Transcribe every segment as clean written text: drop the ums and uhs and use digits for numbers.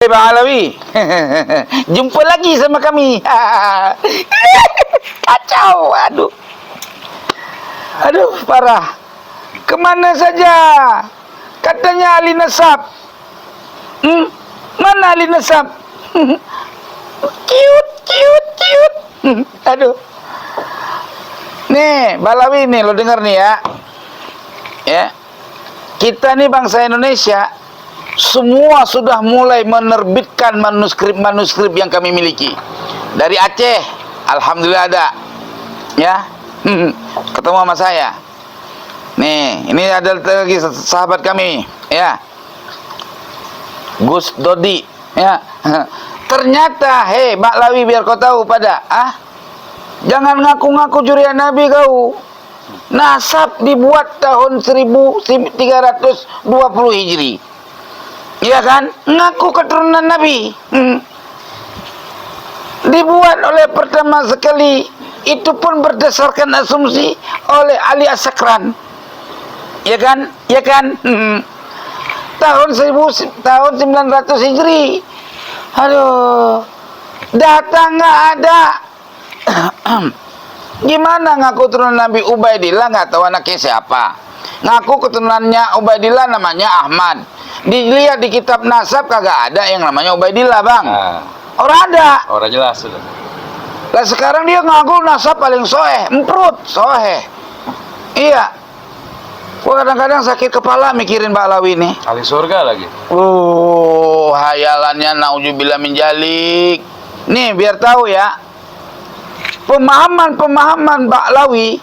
Bang Alawi. Jumpa lagi sama kami. Kacau, aduh. Aduh, parah. Kemana saja? Katanya ahli nasab. Mana ahli nasab? Cute, cute, cute. Aduh. Nih, Balawi nih, lo dengar nih ya. Ya. Kita nih bangsa Indonesia semua sudah mulai menerbitkan manuskrip yang kami miliki. Dari Aceh, alhamdulillah ada. Ya. Ketemu sama saya. Nih, ini ada lagi sahabat kami, ya. Gus Dodi, ya. Ternyata, Mbak Lawi, biar kau tahu pada, jangan ngaku-ngaku jurian Nabi kau. Nasab dibuat tahun 1320 Hijri. Iya kan? Ngaku keturunan Nabi. Dibuat oleh pertama sekali, itu pun berdasarkan asumsi oleh Ali As-Sakran. Ya kan? Ya kan? Tahun 900 Hijri. Aduh. Data nggak ada. Gimana ngaku keturunan Nabi Ubaidillah, nggak tahu anaknya siapa. Ngaku keturunannya Ubaidillah namanya Ahmad. Dilihat di kitab nasab kagak ada yang namanya Ubaidillah, Bang. Orang ada. Orang jelas sudah. Lah sekarang dia ngaku nasab paling soeh, emprut, soeh. Iya. Gua kadang-kadang sakit kepala mikirin Pak Alawi ini. Ahli surga lagi. Hayalannya nauzubillah min jalik. Nih biar tahu ya. Pemahaman Pak Alawi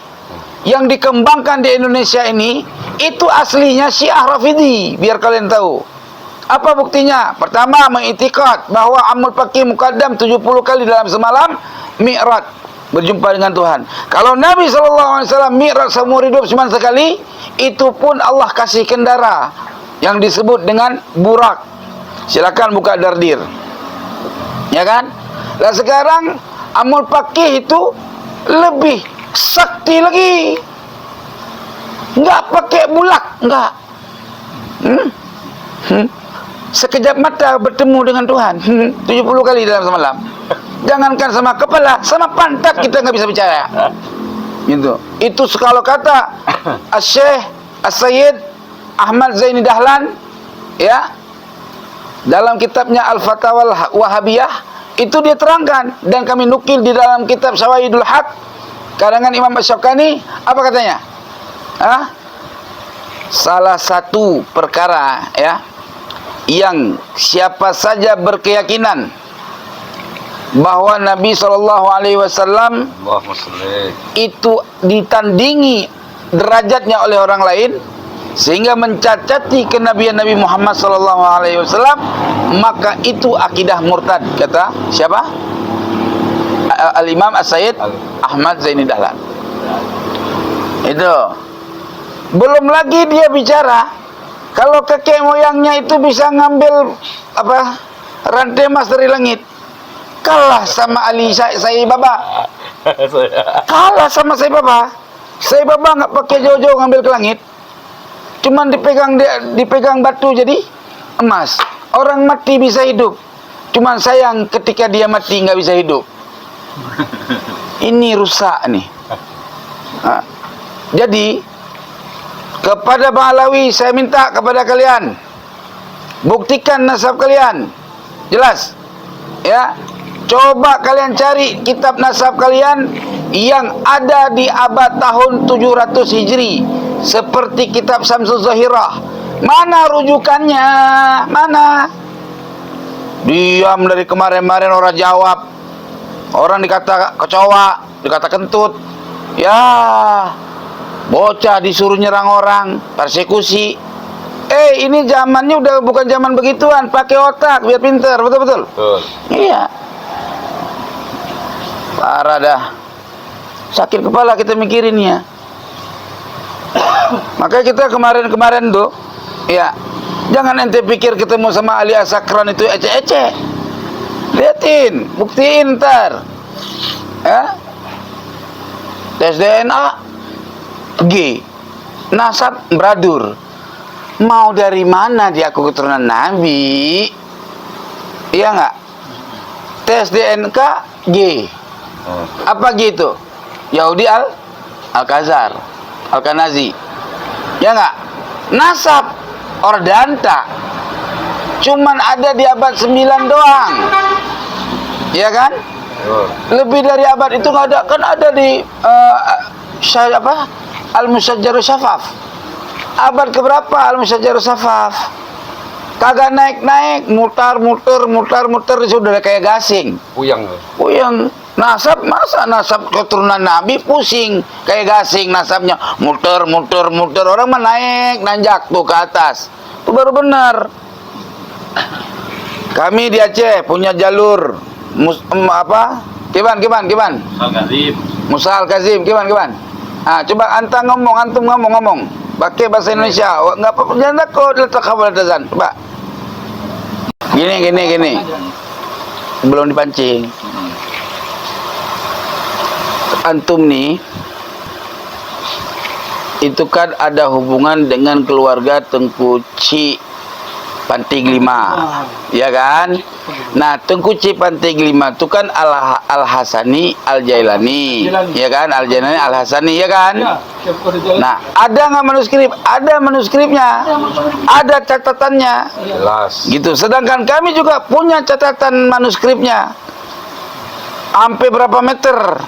yang dikembangkan di Indonesia ini itu aslinya Syiah Rafidhi, biar kalian tahu. Apa buktinya? Pertama, mengiktikad bahwa Amul Faqih Muqaddam 70 kali dalam semalam Mi'raj, berjumpa dengan Tuhan. Kalau Nabi SAW Mi'raj seumur hidup cuma sekali, itu pun Allah kasih kendara yang disebut dengan burak. Silakan buka dardir. Ya kan? Nah sekarang Amul Faqih itu lebih sakti lagi. Enggak pakai bulak, enggak. Sekejap mata bertemu dengan Tuhan 70 kali dalam semalam. Jangankan sama kepala, sama pantat kita nggak bisa bicara. Gitu. Itu kalau kata Syekh As-Sayyid Ahmad Zaini Dahlan, ya, dalam kitabnya Al-Fatawal Wahabiyah, itu dia terangkan dan kami nukil di dalam kitab Syawahidul Haq karangan Imam Asy-Syaukani. Apa katanya? Salah satu perkara, ya, yang siapa saja berkeyakinan bahwa Nabi SAW itu ditandingi derajatnya oleh orang lain sehingga mencacati kenabian Nabi Muhammad SAW, maka itu akidah murtad, kata siapa? Al-Imam As-Sayyid Ahmad Zaini Dahlan. Itu belum lagi dia bicara kalau kakek moyangnya itu bisa ngambil rantai emas dari langit. Kalah sama Ali Sai Baba. Kalah sama Sai Baba. Sai Baba nggak pakai jauh-jauh ngambil ke langit. Cuman dipegang batu jadi emas. Orang mati bisa hidup. Cuman sayang ketika dia mati nggak bisa hidup. Ini rusak nih. Jadi kepada Bang Alawi saya minta kepada kalian, buktikan nasab kalian. Jelas? Ya. Coba kalian cari kitab nasab kalian yang ada di abad tahun 700 Hijri seperti kitab Syamsul Zahirah. Mana rujukannya? Mana? Diam dari kemarin-kemarin orang jawab. Orang dikata kecoa, dikata kentut. Ya, bocah disuruh nyerang orang, persekusi. Ini zamannya udah bukan zaman begituan, pakai otak biar pinter, betul-betul. Iya. Parah dah. Sakit kepala kita mikirinnya. Makanya kita kemarin tuh, ya, jangan ente pikir ketemu sama Ali As-Sakran itu ece-ece. Liatin, buktiin ntar. Ya. Tes DNA G. Nasab beradur. Mau dari mana dia aku keturunan Nabi? Iya nggak? Tes DNK G. Apa G itu? Yahudi Al-Khazar, Al-Kanazi. Ya nggak? Nasab Ordanta cuman ada di abad 9 doang. Ya kan? Lebih dari abad itu nggak ada. Kan ada di Al-Musajjarus Syafaf. Abad keberapa Al-Musajjarus Syafaf? Kagak naik-naik, mutar-muter sudah kayak gasing. Puyeng. Nasab, masa nasab keturunan Nabi pusing kayak gasing nasabnya, muter. Orang mah naik nanjak tuh ke atas. Itu baru benar. Kami di Aceh punya jalur Kiban. Musa Al-Kazim, Kiban. Ah, coba antum ngomong. Pakai bahasa Indonesia. Enggak apa-apa, jangan takut, letak hafalazan. Coba. Gini. Belum dipancing. Antum nih itu kan ada hubungan dengan keluarga Tengku Ci Panting Lima, ya kan? Nah, Tengku Ci Panting Lima itu kan Al-Hasani Al-Jailani, ya kan? Al-Jailani Al-Hasani, ya kan? Nah, ada nggak manuskrip? Ada manuskripnya, ada catatannya, jelas. Gitu. Sedangkan kami juga punya catatan manuskripnya, sampai berapa meter?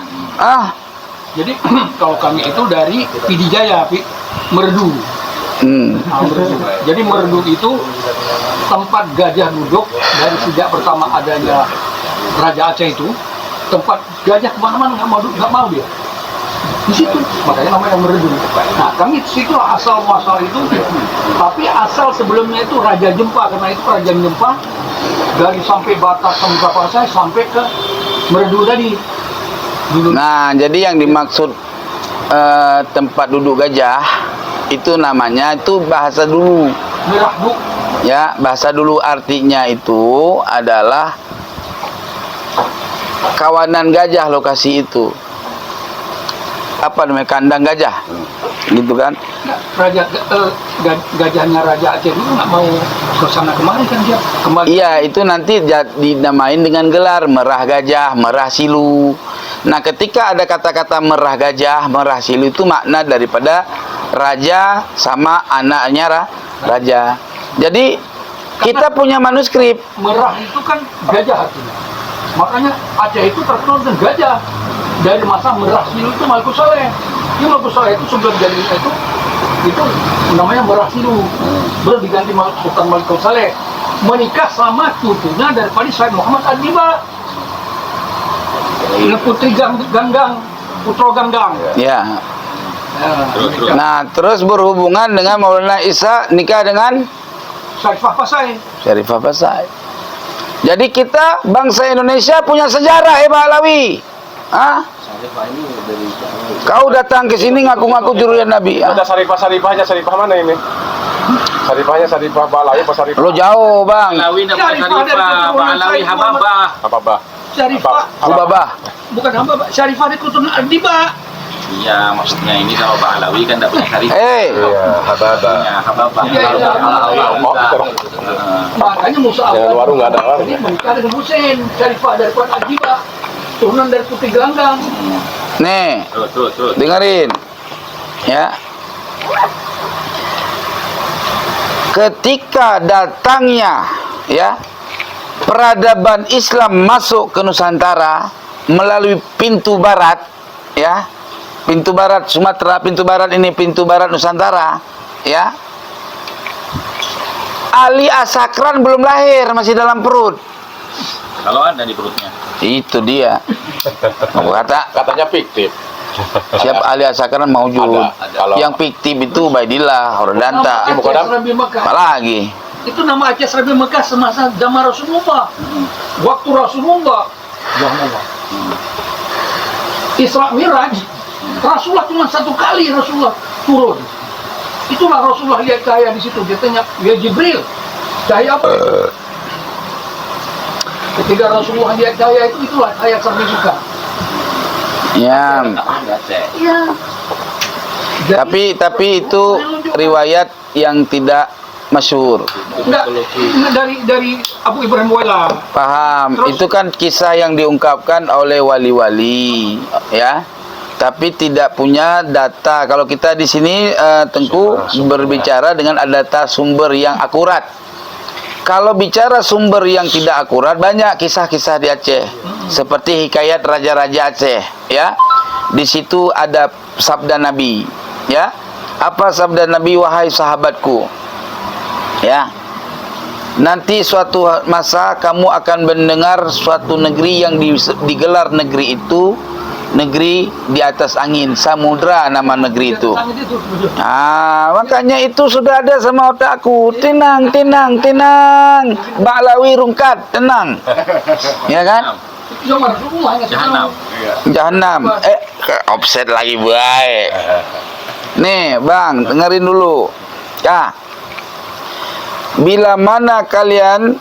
Jadi kalau kami itu dari Pidijaya, Merdu. Merdu. Jadi Merdu itu tempat gajah duduk dari sejak pertama adanya Raja Aceh itu. Tempat gajah kemana-mana nggak mau dia. Di situ, makanya namanya Merdu. Nah, kami situ asal muasal itu. Tapi asal sebelumnya itu Raja Jempa, karena itu Raja Jempa dari sampai batas Pasai sampai ke Merdu tadi. Nah, jadi yang dimaksud tempat duduk gajah itu namanya itu bahasa dulu. Ya, bahasa dulu artinya itu adalah kawanan gajah lokasi itu. Apa namanya? Kandang gajah. Gitu kan? Gajahnya Raja Aceh itu nggak mau ke sana kemari kan dia. Iya, itu nanti dinamain dengan gelar merah gajah, merah silu. Nah, ketika ada kata-kata merah gajah, merah silu itu makna daripada raja sama anaknya raja. Jadi kita punya manuskrip. Merah itu kan gajah artinya. Makanya Aceh itu terkenal dengan gajah. Dari masa merah silu itu Malikus Saleh. Malikus Saleh itu sebelum jadi itu namanya merah silu. Baru diganti Sultan Malikus Saleh. Menikah sama cucunya daripada Said Muhammad Ad-Diba. Ini Putri Ganggang, Putro Ganggang. Ya. Nah, terus berhubungan dengan Maulana Isa nikah dengan Syarifah Pasai. Jadi kita bangsa Indonesia punya sejarah, Pak Alawi. Kau datang ke sini ngaku-ngaku jurian Nabi. Ada Syarifahnya, Syarifah mana ini? Syarifah Pak Alawi, Pak Syarifah. Lo jauh, Bang. Alawi dapat Syarifah, Pak Alawi Hababah. Syarifah. Hababah. Bukan Hababah, Syarifah itu keturunan Ad-Diba. Iya, maksudnya ini sama Pak Alawi kan tidak punya Syarifah. Hababah. Ya, Hababah. Makanya Musa Jangan warung nggak ada warung. Jadi menikah dengan Husain, Syarifah dari Ad-Diba, turunan dari Putri Ganggang. Nih, Terus. dengerin. Ya. Ketika datangnya peradaban Islam masuk ke Nusantara melalui pintu barat, ya, pintu barat Sumatera, pintu barat ini, pintu barat Nusantara, ya. Ali Asakran belum lahir, masih dalam perut. Kalau ada di perutnya. Itu dia. Katanya fiktif. Siap Ali Asakran maujud. Kalau Yang fiktif itu Baidillah, Ordanta. Apa lagi? Itu nama Aceh Serabi Mekah semasa zaman Rasulullah. Waktu Rasulullah. Isra Miraj. Rasulullah cuma satu kali Rasulullah turun. Itulah Rasulullah lihat cahaya di situ. Dia tanya, ya Jibril, cahaya apa itu? Ketika Rasulullah lihat cahaya itu, itulah cahaya Serabi Mekah. Ya. Iya. Tapi itu riwayat yang tidak masyhur. Enggak, dari Abu Ibrahim Waila. Paham? Terus? Itu kan kisah yang diungkapkan oleh wali-wali, ya. Tapi tidak punya data. Kalau kita di sini Tengku berbicara dengan data sumber yang akurat. Kalau bicara sumber yang tidak akurat, banyak kisah-kisah di Aceh. Seperti hikayat raja-raja Aceh, ya. Di situ ada sabda Nabi, ya. Apa sabda Nabi, wahai sahabatku? Ya. Nanti suatu masa kamu akan mendengar suatu negeri yang digelar negeri itu negeri di atas angin, samudra nama negeri itu. Makanya itu sudah ada sama otakku. Tenang, tenang, tenang. Baklawi rungkat, tenang. Ya kan? Jahanam. Jahanam. Offset lagi baik. Nih, Bang, dengerin dulu. Ya. Bila mana kalian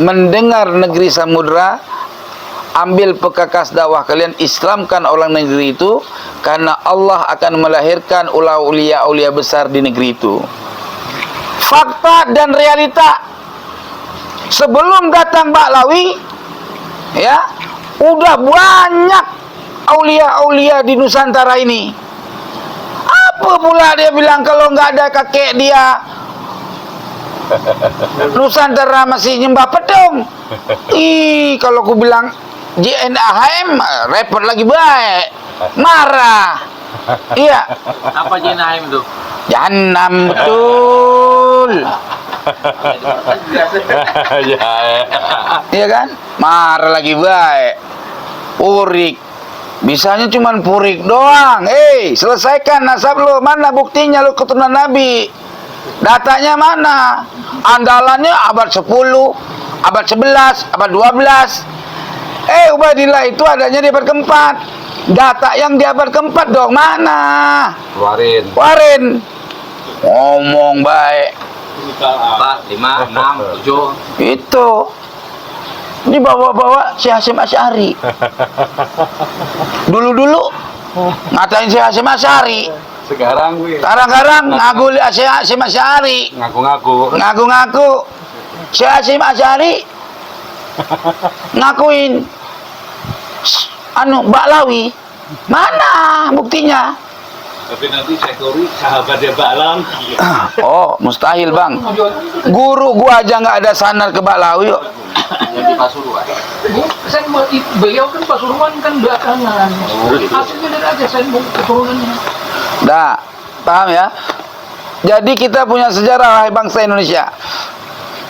mendengar negeri samudra, ambil pekakas dakwah kalian, Islamkan orang negeri itu, karena Allah akan melahirkan ulia-ulia besar di negeri itu. Fakta dan realita. Sebelum datang Baklawi, ya, udah banyak aulia-aulia di Nusantara ini. Apa pula dia bilang kalau nggak ada kakek dia, Nusantara masih nyembah pedong. Kalau aku bilang JNAHM, repot lagi baik. Marah. Iya. Apa JNAHM itu? Jahanam, betul. Iya kan? Marah lagi baik. Purik. Bisanya cuman purik doang. Selesaikan nasab lo. Mana buktinya lo keturunan Nabi? Datanya mana? Andalannya abad 10, abad 11, abad 12. Ubadillah itu adanya di abad keempat. Data yang di abad keempat dong, mana? Warin. Ngomong baik. 4, 5, 6, 7. Itu dibawa-bawa si Hasyim Asy'ari. Dulu-dulu ngatain si Hasyim Asy'ari. Sekarang ngaku si Hasyim Asy'ari. Ngaku si Hasyim Asy'ari ngakuin Baklawi. Mana buktinya? Tapi nanti saya kori sahabatnya Ba'lam. Oh, mustahil, Bang. Guru gua aja nggak ada sanad ke Baklawi yuk. Jadi Pasuruan. Beliau kan Pasuruan kan belakangan. Aslinya dari Aceh, saya mau keturunannya. Dah, paham ya? Jadi kita punya sejarah, wahai bangsa Indonesia.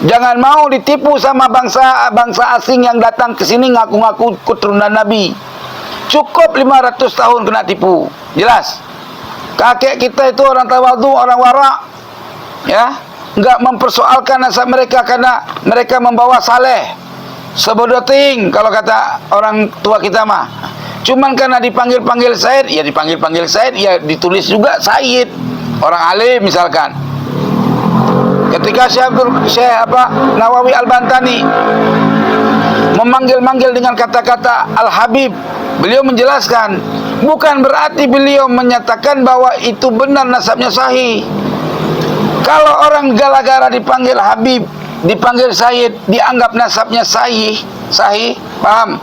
Jangan mau ditipu sama bangsa asing yang datang ke sini ngaku-ngaku keturunan Nabi. Cukup 500 tahun kena tipu. Jelas? Kakek kita itu orang tawadhu, orang wara. Ya, enggak mempersoalkan nasab mereka karena mereka membawa saleh. Sebodoting kalau kata orang tua kita mah. Cuman karena dipanggil-panggil Said, ya dipanggil-panggil Said, ya ditulis juga Said. Orang alim misalkan. Ketika Syekh Nawawi Al-Bantani memanggil-manggil dengan kata-kata Al-Habib, beliau menjelaskan, bukan berarti beliau menyatakan bahwa itu benar nasabnya sahih. Kalau orang gara-gara dipanggil Habib, dipanggil Said, dianggap nasabnya sahih, paham?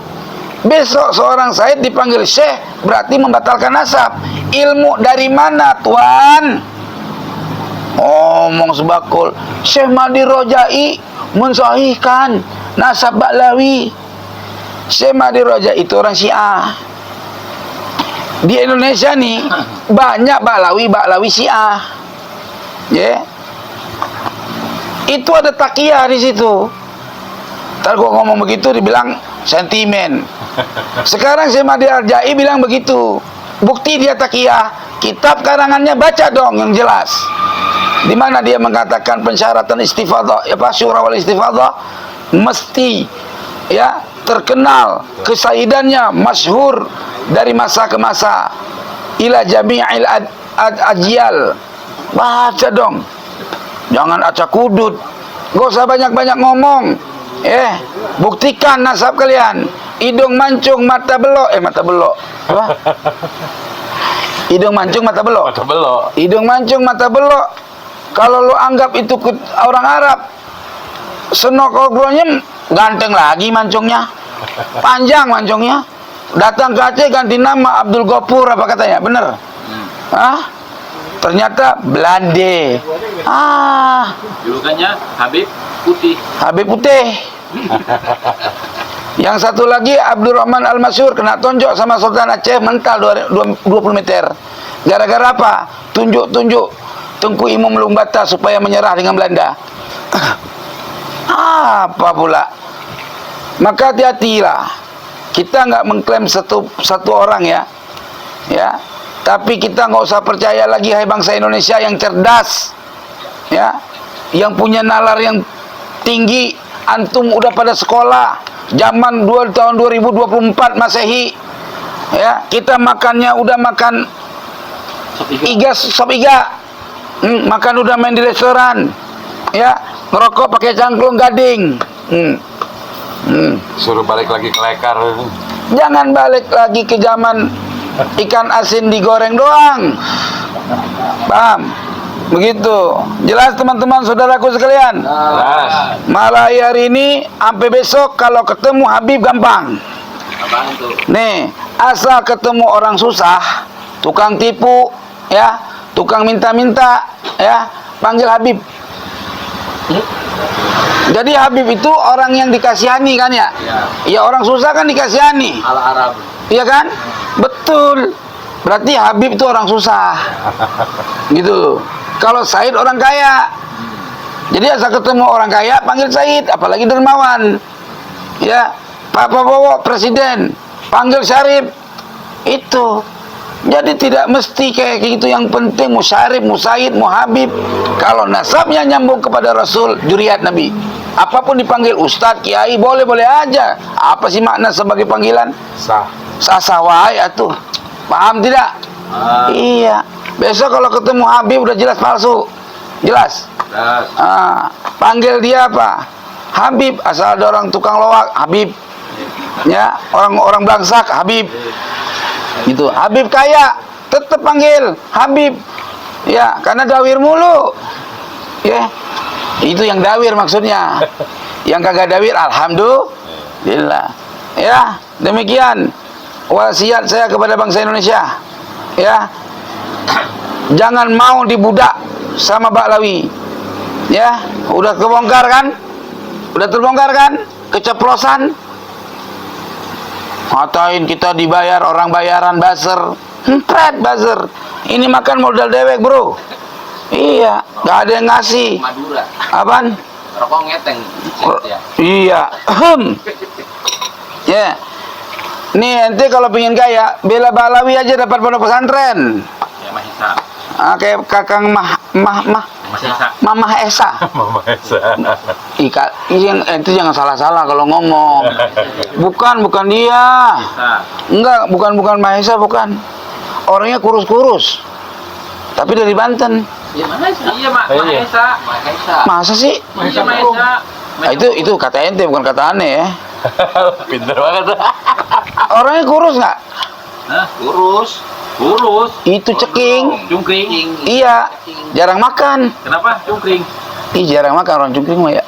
Besok seorang Said dipanggil Syekh, berarti membatalkan nasab. Ilmu dari mana, Tuan? Ngomong sebakul. Syekh Mahdi Rojai mensahihkan nasab Baklawi. Syekh Mahdi Rojai itu orang Syiah. Di Indonesia nih banyak Baklawi Syiah. Ya. Itu ada takiyah di situ. Ntar gua ngomong begitu dibilang sentimen. Sekarang Syekh Mahdi Rojai bilang begitu. Bukti dia takiyah. Kitab karangannya baca dong yang jelas. Di mana dia mengatakan pensyaratan istifadhah, syura wal istifadhah mesti ya terkenal, kesaidannya masyhur dari masa ke masa ila jami'il ajyal. Baca dong. Jangan acak kudut. Gak usah banyak-banyak ngomong. Buktikan nasab kalian. Hidung mancung, mata belok. Mata belok. Apa? Hidung mancung, mata belok. Hidung mancung, mata belok. Kalau lu anggap itu orang Arab, Senokoglonya ganteng lagi mancungnya, panjang mancungnya. Datang ke Aceh ganti nama Abdul Ghafur apa katanya, bener? Ternyata Belande. Julukannya Habib Putih. Habib Putih. Yang satu lagi Abdurrahman Al-Masyhur kena tonjok sama Sultan Aceh mental 20 meter. Gara-gara apa? Tunjuk-tunjuk Tengku Imam Lumbata supaya menyerah dengan Belanda. Apa pula? Maka hati-hatilah. Kita nggak mengklaim satu orang ya, tapi kita nggak usah percaya lagi, hai bangsa Indonesia yang cerdas, ya, yang punya nalar yang tinggi. Antum udah pada sekolah zaman tahun 2024 Masehi, ya, kita makannya udah makan sop iga, makan udah main di restoran, ya, ngerokok pakai cangklong gading. Suruh balik lagi ke lekar. Jangan balik lagi ke zaman ikan asin digoreng doang. Paham? Begitu. Jelas teman-teman saudaraku sekalian? Jelas. Mulai hari ini sampai besok kalau ketemu Habib gampang. Nih, asal ketemu orang susah, tukang tipu, ya, tukang minta-minta, ya, panggil Habib. Jadi Habib itu orang yang dikasihani kan ya? Ya orang susah kan dikasihani. Ala Arab. Iya kan? Betul. Berarti Habib itu orang susah. Gitu. Kalau Said orang kaya. Jadi asal ketemu orang kaya panggil Said, apalagi dermawan. Ya, Pak Prabowo presiden, panggil Syarif. Itu. Jadi tidak mesti kayak gitu, yang penting mu Syarif, mu Said, mu Habib. Kalau nasabnya nyambung kepada Rasul, juriat Nabi. Apapun dipanggil Ustadz, Kiai, boleh-boleh aja. Apa sih makna sebagai panggilan? Sah wae atuh. Paham tidak? Iya. Besok kalau ketemu Habib udah jelas palsu. Jelas? Panggil dia apa? Habib. Asal ada orang tukang loak, Habib. Ya, orang belangsak, Habib. Gitu. Habib kaya, tetap panggil Habib. Ya, karena dawir mulu. Ya. Itu yang dawir maksudnya. Yang kagak dawir alhamdulillah. Ya, demikian wasiat saya kepada bangsa Indonesia. Ya. Jangan mau dibudak sama Baklawi. Ya, udah kebongkar kan? Udah terbongkar kan? Keceplosan. Ngatain kita dibayar orang bayaran buzzer. Buzzer. Ini makan modal dewek, bro. Iya, gak ada yang ngasih. Madura. Apaan? Rokok ngeteng. Ya. Iya. Ya. Nih ente kalau pengen kaya, bela Baklawi aja dapat pondok pesantren. Ya Mas Isa. Kayak kakang Mas Isa. Mamah Esa. Mama Esa. Yang ente jangan salah-salah kalau ngomong. Bukan dia. Enggak, bukan Mahesa, bukan. Orangnya kurus-kurus. Tapi dari Banten. Iya Mahesa. Iya Mahesa. Masa sih? Iya Mahesa. Nah, itu kata ente, bukan kata aneh ya. Pinter banget. Orangnya kurus nggak? Hah? Kurus. Itu ceking. Cungkring. Iya, jarang makan. Kenapa cungkring? Jarang makan orang cungkring mah ya.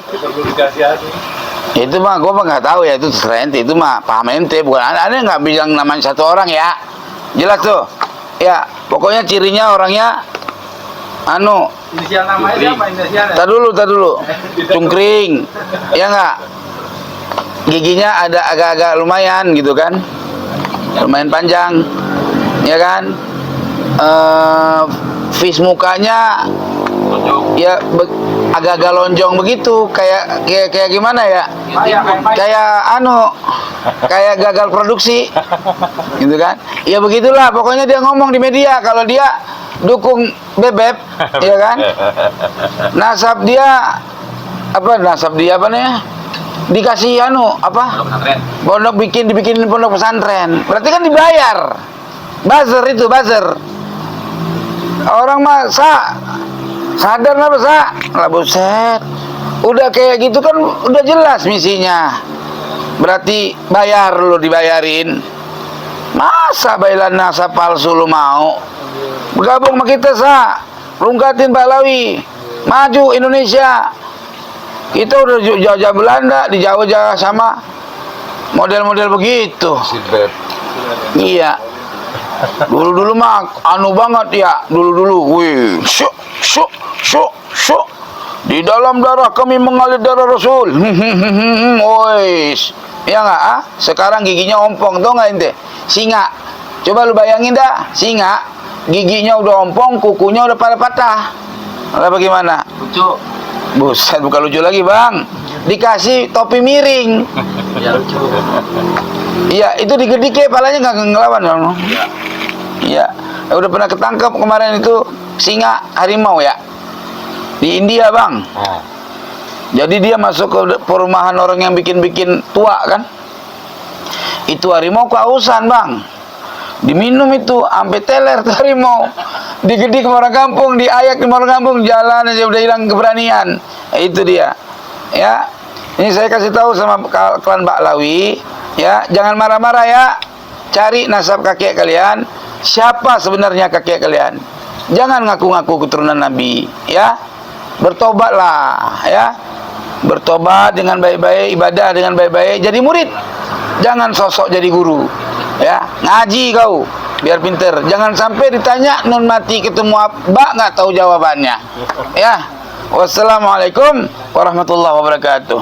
Itu mah gue mah nggak tahu ya, itu terserah ente, itu mah paham ente, bukan aneh nggak bilang namanya satu orang ya. Jelas tuh. Ya, pokoknya cirinya orangnya Inisial namanya siapa inisialnya? Tar dulu. Cungkring. Ya enggak? Giginya ada agak-agak lumayan gitu kan? Lumayan panjang. Ya kan? Face mukanya ya agak-agak lonjong begitu, kayak gimana ya? Kayak gagal produksi. Gitu kan? Ya begitulah, pokoknya dia ngomong di media kalau dia dukung Bebek, ya kan? Nasab dia apa nih? Dikasih pondok dibikinin pondok pesantren. Berarti kan dibayar. Buzzer. Orang mah sadar nggak lah buset. Udah kayak gitu kan udah jelas misinya. Berarti bayar lu, dibayarin. Masa bailan nasab palsu lu mau? Bergabung sama kita, rungkatin Baklawi. Maju Indonesia. Kita udah jauh-jauh Belanda, di Jawa sama model-model begitu. Iya. Dulu-dulu mah anu banget ya. Dulu-dulu, wih, syuk. Di dalam darah kami mengalir darah Rasul. Ois. Ya nggak? Ah? Sekarang giginya ompong, tau nggak ente? Singa. Coba lu bayangin dah, singa giginya udah ompong, kukunya udah pada patah. Lah bagaimana? Lucu. Buset, bukan lucu lagi, Bang. Dikasih topi miring. Ya lucu. Iya, itu digedike palanya nggak ngelawan dong. Iya. Udah pernah ketangkep kemarin itu singa harimau ya. Di India, Bang. Jadi dia masuk ke perumahan orang yang bikin-bikin tua kan. Itu harimau kehausan, Bang. Diminum itu sampai teler tuh harimau. Digedik ke orang kampung, diayak ke orang kampung, jalan aja udah hilang keberanian. Itu dia. Ya. Ini saya kasih tahu sama klan Baklawi, ya, jangan marah-marah ya. Cari nasab kakek kalian, siapa sebenarnya kakek kalian. Jangan ngaku-ngaku keturunan Nabi, ya. Bertobatlah, ya. Bertobat dengan baik-baik, ibadah dengan baik-baik, jadi murid. Jangan sosok jadi guru. Ya, ngaji kau biar pinter. Jangan sampai ditanya nun mati ketemu abah nggak tahu jawabannya. Ya. Wassalamualaikum warahmatullahi wabarakatuh.